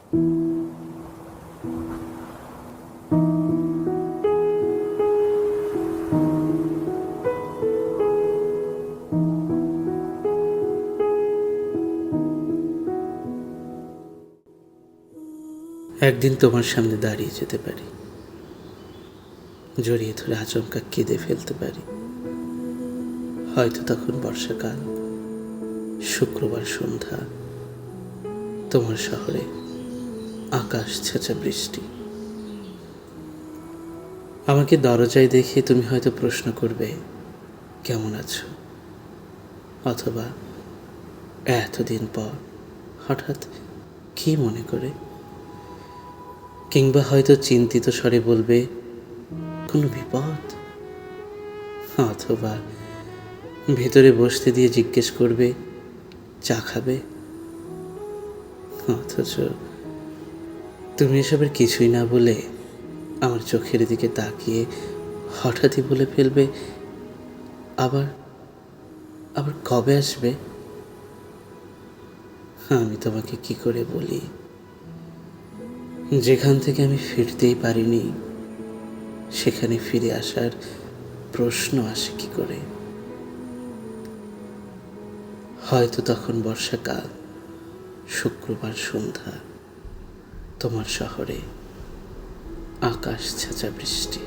একদিন তোমার সামনে দাঁড়িয়ে যেতে পারি, জড়িয়ে ধরে আচমকা কেঁদে ফেলতে পারি। হয়তো তখন বর্ষাকাল, শুক্রবার সন্ধ্যা, তোমার শহরে আকাশ ছেঁচা বৃষ্টি। আমাকে দরজায় দেখে তুমি হয়তো প্রশ্ন করবে, কেমন আছো? অথবা এতদিন পর হঠাৎ কি মনে করে? কিংবা হয়তো চিন্তিত স্বরে বলবে, কোনো বিপদ? অথবা ভেতরে বসতে দিয়ে জিজ্ঞেস করবে, চা খাবে? অথচ তুমি এসবের কিছুই না বলে আমার চোখের দিকে তাকিয়ে হঠাৎই বলে ফেলবে, আবার আবার কবে আসবে? আমি তোমাকে কি করে বলি, যেখান থেকে আমি ফিরতেই পারিনি সেখানে ফিরে আসার প্রশ্ন আসে কি করে? হয়তো তখন বর্ষাকাল, শুক্রবার সন্ধ্যা, তোমার শহরে আকাশ ছেঁচা বৃষ্টি।